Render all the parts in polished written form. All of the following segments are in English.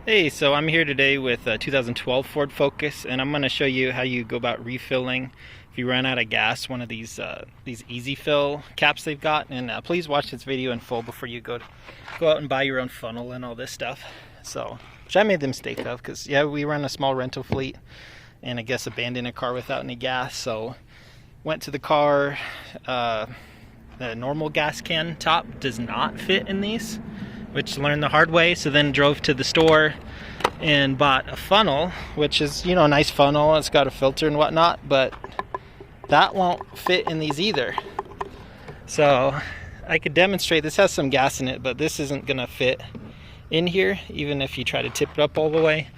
Hey, so I'm here today with a 2012 Ford Focus, and I'm going to show you how you go about refilling if you run out of gas. One of these easy fill caps they've got, and please watch this video in full before you go out and buy your own funnel and all this stuff. So, which I made the mistake of, because yeah, we run a small rental fleet, and I guess abandoned a car without any gas. So, went to the car. The normal gas can top does not fit in these, which learned the hard way. So then drove to the store and bought a funnel, which is, you know, a nice funnel. It's got a filter and whatnot, but that won't fit in these either. So I could demonstrate. This has some gas in it, but this isn't gonna fit in here, even if you try to tip it up all the way.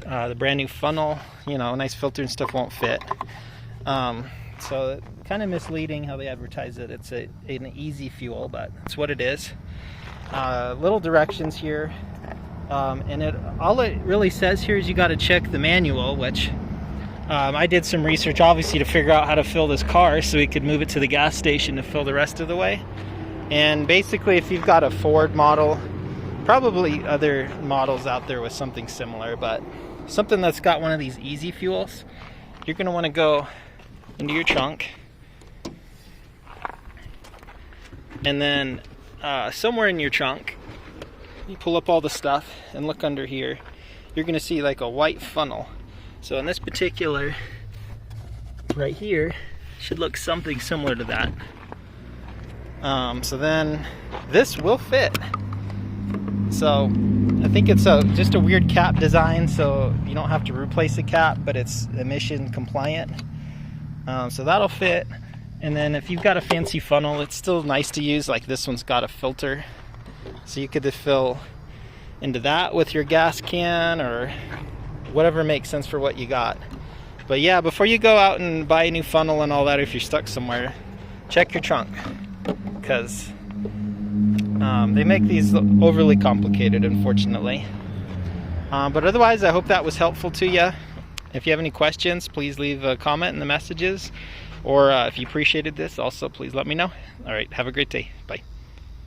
The brand new funnel, you know, nice filter and stuff won't fit. So kind of misleading how they advertise it. It's an easy fuel, but it's what it is. Little directions here, and all it really says here is you got to check the manual, which I did some research obviously to figure out how to fill this car so we could move it to the gas station to fill the rest of the way. And basically, if you've got a Ford model, probably other models out there with something similar, but something that's got one of these easy fuels, you're going to want to go into your trunk, and then somewhere in your trunk you pull up all the stuff and look under here. You're gonna see like a white funnel. So in this particular, right here, should look something similar to that. So then this will fit. So I think it's just a weird cap design, so you don't have to replace the cap, but it's emission compliant. So that'll fit. And then if you've got a fancy funnel, it's still nice to use. Like this one's got a filter, so you could just fill into that with your gas can or whatever makes sense for what you got. But yeah, before you go out and buy a new funnel and all that, if you're stuck somewhere, check your trunk, because they make these overly complicated, unfortunately. But otherwise, I hope that was helpful to you. If you have any questions, please leave a comment in the messages. Or if you appreciated this, also please let me know. All right, have a great day. Bye.